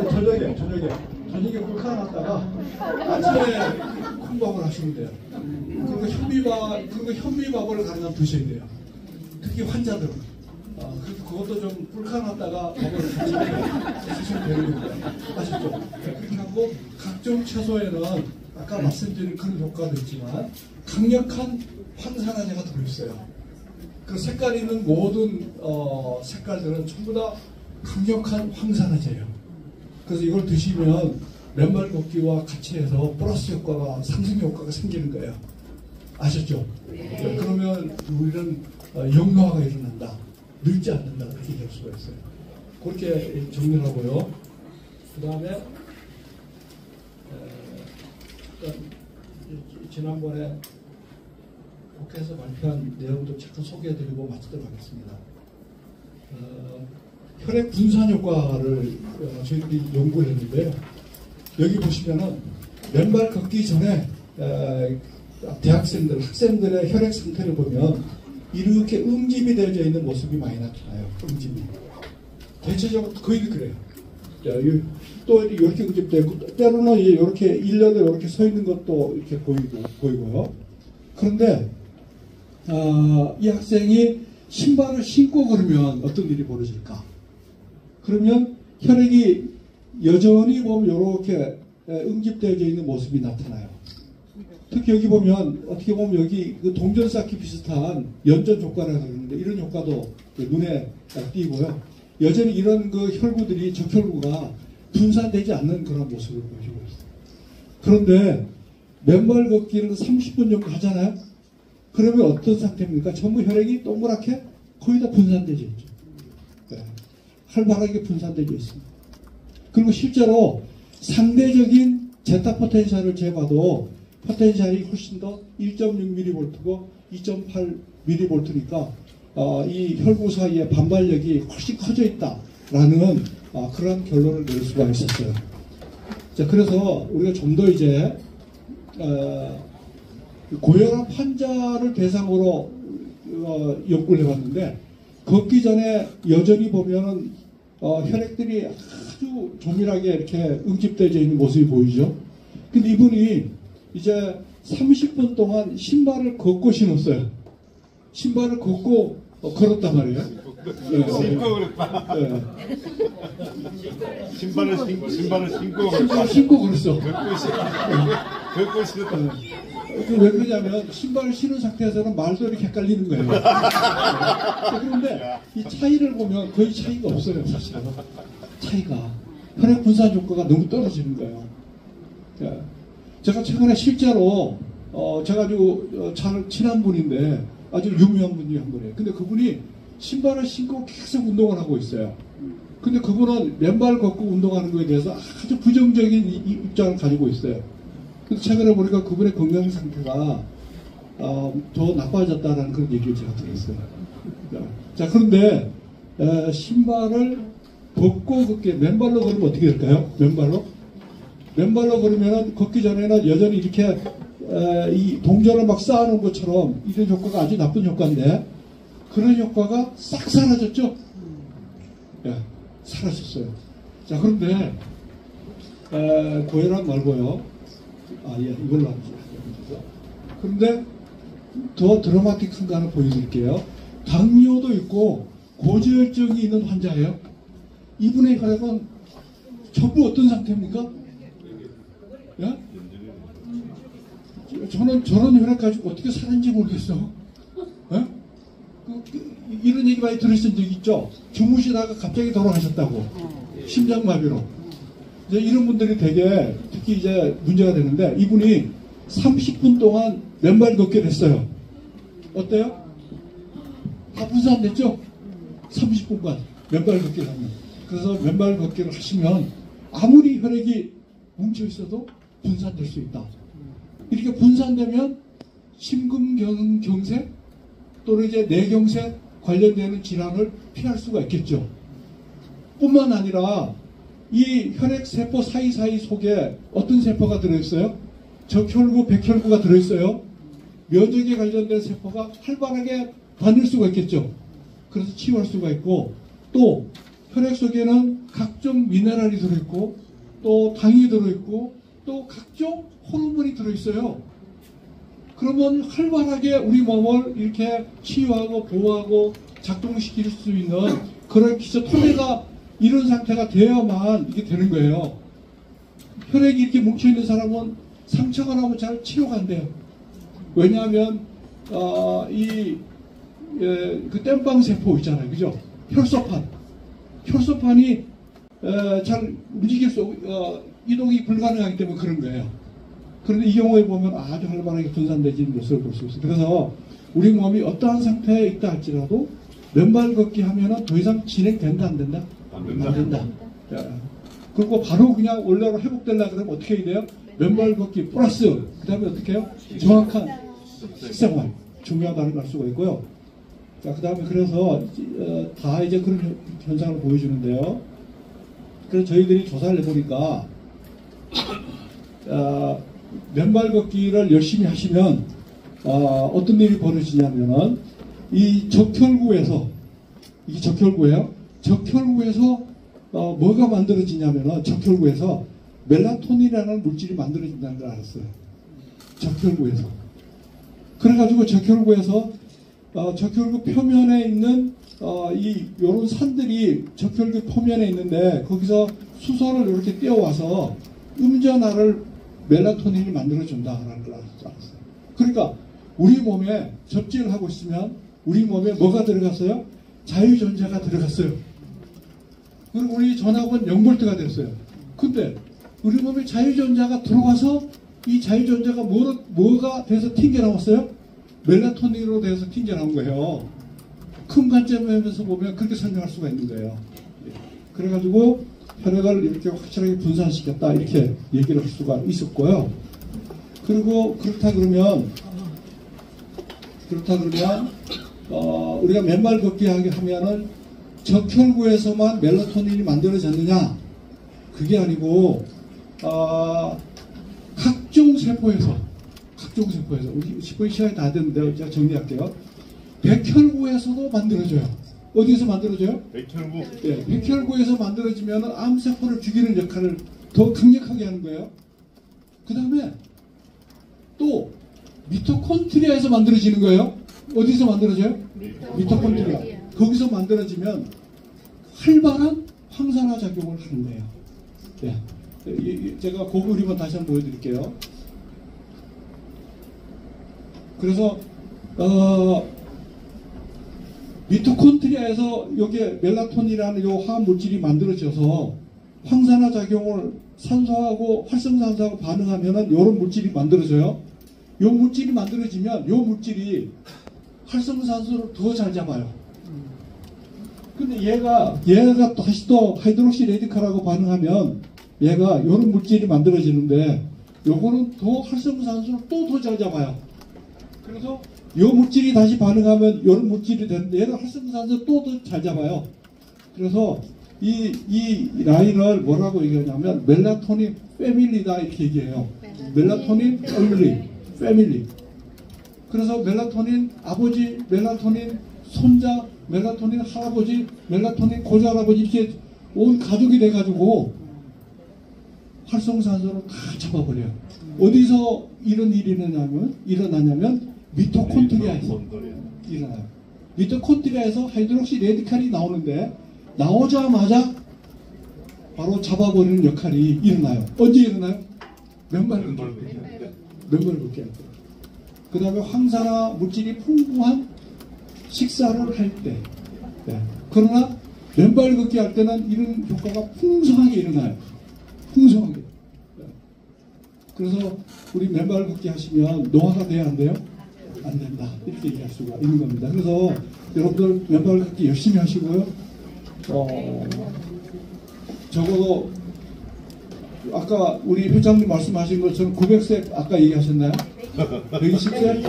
저녁에 불카놨다가 아침에 콩밥을 하시면 돼요. 그리고 현미밥을 가능하면 드셔야 돼요. 특히 환자들은. 그래서 그것도 좀 불카놨다가 밥을 같이 드시면 되는 거예요. 아시죠? 그렇게 하고 각종 채소에는 아까 말씀드린 그런 효과도 있지만 강력한 황산화제가 들어있어요. 그 색깔이 있는 모든 색깔들은 전부 다 강력한 황산화제예요. 그래서 이걸 드시면 맨발 걷기와 같이 해서 플러스 효과가, 상승 효과가 생기는 거예요. 아셨죠? 네. 그러면 우리는 영노화가 일어난다. 늙지 않는다. 그렇게 될 수가 있어요. 그렇게 정리를 하고요. 그 다음에 지난번에 국회에서 발표한 내용도 잠깐 소개해드리고 마치도록 하겠습니다. 혈액 분산 효과를 저희들이 연구를 했는데요. 여기 보시면은 맨발 걷기 전에 학생들의 혈액 상태를 보면 이렇게 응집이 되어져 있는 모습이 많이 나타나요. 응집이. 대체적으로 거의 그래요. 또 이렇게 응집되어 있고, 때로는 이렇게 일렬로 이렇게 서 있는 것도 이렇게 보이고요. 그런데 이 학생이 신발을 신고 걸으면 어떤 일이 벌어질까? 그러면 혈액이 여전히 보면 이렇게 응집되어져 있는 모습이 나타나요. 특히 여기 보면 어떻게 보면 여기 그 동전 쌓기 비슷한 연전 효과라고 하는데 이런 효과도 눈에 띄고요. 여전히 이런 그 혈구들이 적혈구가 분산되지 않는 그런 모습을 보여주고 있어요. 그런데 맨발 걷기를 30분 정도 하잖아요. 그러면 어떤 상태입니까? 전부 혈액이 동그랗게 거의 다 분산되어 있죠. 네. 활발하게 분산되어 있습니다. 그리고 실제로 상대적인 제타 포텐셜을 재봐도 포텐셜이 훨씬 더 1.6mV고 2.8mV니까 이 혈구 사이의 반발력이 훨씬 커져 있다라는 그런 결론을 낼 수가 있었어요. 자, 그래서 우리가 좀 더 이제 고혈압 환자를 대상으로 연구를 해봤는데 걷기 전에 여전히 보면은 혈액들이 아주 조밀하게 이렇게 응집되어져 있는 모습이 보이죠. 근데 이분이 이제 30분 동안 신발을 걷고 신었어요. 신발을 걷고 걸었단 말이에요. 신고 그랬다. 네. 신발을 신고 걸었어. 걷고 신었다. 왜 그러냐면 신발을 신은 상태에서는 말도 이렇게 헷갈리는 거예요. 그런데 이 차이를 보면 거의 차이가 없어요. 사실은. 차이가. 혈액 분산 효과가 너무 떨어지는 거예요. 제가 최근에 실제로 제가 아주 잘 친한 분인데 아주 유명한 분이 한 분이에요. 근데 그분이 신발을 신고 계속 운동을 하고 있어요. 근데 그분은 맨발 걷고 운동하는 거에 대해서 아주 부정적인 입장을 가지고 있어요. 근데 최근에 보니까 그분의 건강 상태가 더 나빠졌다는 그런 얘기를 제가 들었어요. 자, 그런데 신발을 벗고 걷게 맨발로 걸으면 어떻게 될까요? 맨발로 걸으면 걷기 전에는 여전히 이렇게 이 동전을 막 쌓아놓은 것처럼 이런 효과가 아주 나쁜 효과인데 그런 효과가 싹 사라졌죠? 예, 사라졌어요. 자, 그런데 고혈압 말고요. 이걸로 하죠. 그런데 더 드라마틱한 거 하나 보여드릴게요. 당뇨도 있고 고지혈증이 있는 환자예요. 이분의 혈액은 전부 어떤 상태입니까? 예? 저는 저런 혈액 가지고 어떻게 사는지 모르겠어. 예? 이런 얘기 많이 들으신 적 있죠? 주무시다가 갑자기 돌아가셨다고. 심장마비로. 이제 이런 분들이 되게 특히 이제 문제가 되는데 이분이 30분 동안 맨발 걷기를 했어요. 어때요? 다 분산됐죠? 30분간 맨발 걷기를 하면. 그래서 맨발 걷기를 하시면 아무리 혈액이 뭉쳐 있어도 분산될 수 있다. 이렇게 분산되면 심근경색 또는 이제 뇌경색 관련되는 질환을 피할 수가 있겠죠. 뿐만 아니라 이 혈액 세포 사이사이 속에 어떤 세포가 들어있어요? 적혈구, 백혈구가 들어있어요. 면역에 관련된 세포가 활발하게 다닐 수가 있겠죠. 그래서 치유할 수가 있고 또 혈액 속에는 각종 미네랄이 들어있고 또 당이 들어있고 또 각종 호르몬이 들어있어요. 그러면 활발하게 우리 몸을 이렇게 치유하고 보호하고 작동시킬 수 있는 그런 기초 토대가 이런 상태가 되어야만 이게 되는 거예요. 혈액이 이렇게 뭉쳐있는 사람은 상처가 나면 잘 치료가 안 돼요. 왜냐하면 그 땜빵 세포 있잖아요, 그죠? 혈소판이 잘 움직일 수 이동이 불가능하기 때문에 그런 거예요. 그런데 이 경우에 보면 아주 활발하게 분산되지는 모습을 볼 수 있어요. 그래서 우리 몸이 어떠한 상태에 있다 할지라도 맨발 걷기 하면은 더 이상 진행된다 안 된다? 안 된다. 안 된다. 자, 그리고 바로 그냥 원래로 회복되려 그러면 어떻게 해야 돼요? 맨발 걷기 플러스 그 다음에 어떻게 해요? 정확한 식생활 중요하다는 걸 알 수가 있고요. 자, 그 다음에 그래서 다 이제 그런 현상을 보여주는데요. 그래서 저희들이 조사를 해보니까 맨발 걷기를 열심히 하시면 어떤 일이 벌어지냐면은 이 적혈구에서 이게 적혈구예요. 적혈구에서 뭐가 만들어지냐면은 적혈구에서 멜라토닌이라는 물질이 만들어진다는 걸 알았어요. 적혈구에서. 그래가지고 적혈구에서 적혈구 표면에 있는 요런 산들이 적혈구 표면에 있는데 거기서 수소를 이렇게 떼어와서 음전하를 멜라토닌이 만들어준다라는 걸 알았어요. 그러니까 우리 몸에 접지를 하고 있으면 우리 몸에 뭐가 들어갔어요? 자유전자가 들어갔어요. 그리고 우리 전압은 0볼트가 됐어요. 근데 우리 몸에 자유전자가 들어가서 이 자유전자가 뭐가 돼서 튕겨나왔어요? 멜라토닌으로 돼서 튕겨나온 거예요. 큰 관점에서 보면 그렇게 설명할 수가 있는 거예요. 그래가지고 혈액을 이렇게 확실하게 분산시켰다 이렇게 얘기를 할 수가 있었고요. 그리고 그렇다 그러면 우리가 맨발 걷기 하면은 적혈구에서만 멜라토닌이 만들어졌느냐? 그게 아니고 각종 세포에서 우리 10분 시간이 다 됐는데 제가 정리할게요. 백혈구에서도 만들어져요. 어디에서 만들어져요? 백혈구. 예, 백혈구에서 만들어지면 암세포를 죽이는 역할을 더 강력하게 하는 거예요. 그 다음에 또 미토콘드리아에서 만들어지는 거예요. 어디서 만들어져요? 미토콘드리아. 거기서 만들어지면 활발한 항산화 작용을 하는 거예요. 예. 제가 그 그림을 다시 한번 보여드릴게요. 그래서 미토콘드리아에서 여기에 멜라토닌이라는 요 화학 물질이 만들어져서 항산화 작용을 산소하고 활성산소하고 반응하면은 요런 물질이 만들어져요. 요 물질이 만들어지면 요 물질이 활성산소를 더 잘 잡아요. 근데 얘가 다시 또 하이드록시 레디칼하고 반응하면 얘가 요런 물질이 만들어지는데 요거는 더 활성산소를 또 더 잘 잡아요. 그래서 요 물질이 다시 반응하면 요런 물질이 되는데 얘가 활성산소 또 더 잘 잡아요. 그래서 이 라인을 뭐라고 얘기하냐면 멜라토닌 패밀리다 이렇게 얘기해요. 멜라토닌 패밀리. 그래서 멜라토닌 아버지, 멜라토닌 손자, 멜라토닌 할아버지, 멜라토닌 고자할아버지 이렇게 온 가족이 돼가지고 활성산소를 다 잡아버려요. 어디서 이런 일이 일어나냐면 미토콘드리아에서 일어나요. 미토콘드리아에서 하이드록시 레디칼이 나오는데 나오자마자 바로 잡아버리는 역할이 일어나요. 언제 일어나요? 맨발 걷기 할 때. 그 다음에 항산화 물질이 풍부한 식사를 할 때. 네. 그러나 맨발 걷기 할 때는 이런 효과가 풍성하게 일어나요. 풍성하게. 네. 그래서 우리 맨발 걷기 하시면 노화가 돼야 안 돼요? 안 된다. 이렇게 얘기할 수가 있는 겁니다. 그래서 여러분들 맨발 걷기 열심히 하시고요. 적어도 아까 우리 회장님 말씀하신 것처럼 900세 아까 얘기하셨나요? 120세?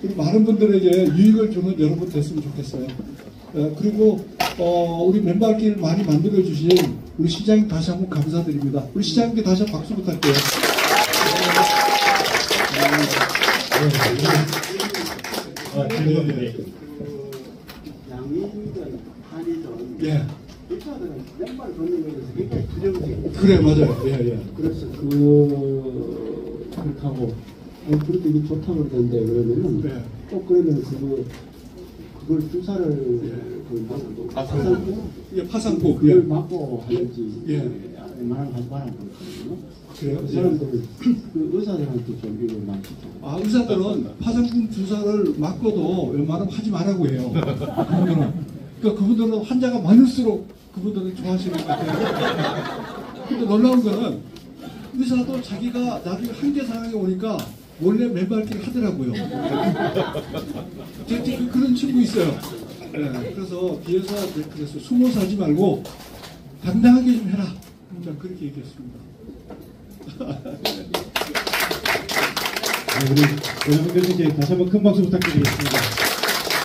그리고 많은 분들에게 유익을 주는 여러분 됐으면 좋겠어요. 그리고 우리 맨발길 많이 만들어 주신 우리 시장님 다시 한번 감사드립니다. 우리 시장님께 다시 한번 박수 부탁드려요. 양인들 한인 예. 의사들은 양말 걷는 거에 대해서 굉장히 부정적이에요. 그래, 맞아요. 예, 예. 그래서 그렇게 하고 그렇게 이게 좋다고 그러던데 그러면은 네. 꼭 그러면 그걸 주사를 파상포 예, 파상포. 그걸 예. 맞고 하는지 예. 웬만하면 하지 말아야 되거든요. 그래요? 그 사람들 그 의사들한테 좀 이걸 많이 시켜. 아, 의사들은 파상풍 주사를 맞고도 웬만하면 하지 말라고 해요. 그분들은. 그러니까 그분들은 환자가 많을수록 그분들은 좋아하시는 것 같아요. 근데 놀라운 거는 의사도 자기가 나중에 한계 상황에 오니까 원래 맨발길 하더라고요. 그런 친구 있어요. 네, 그래서 뒤에서 그래서 숨어서 하지 말고 당당하게 좀 해라. 그렇게 얘기했습니다. 우리 오영훈 교수님 다시 한번 큰 박수 부탁드리겠습니다.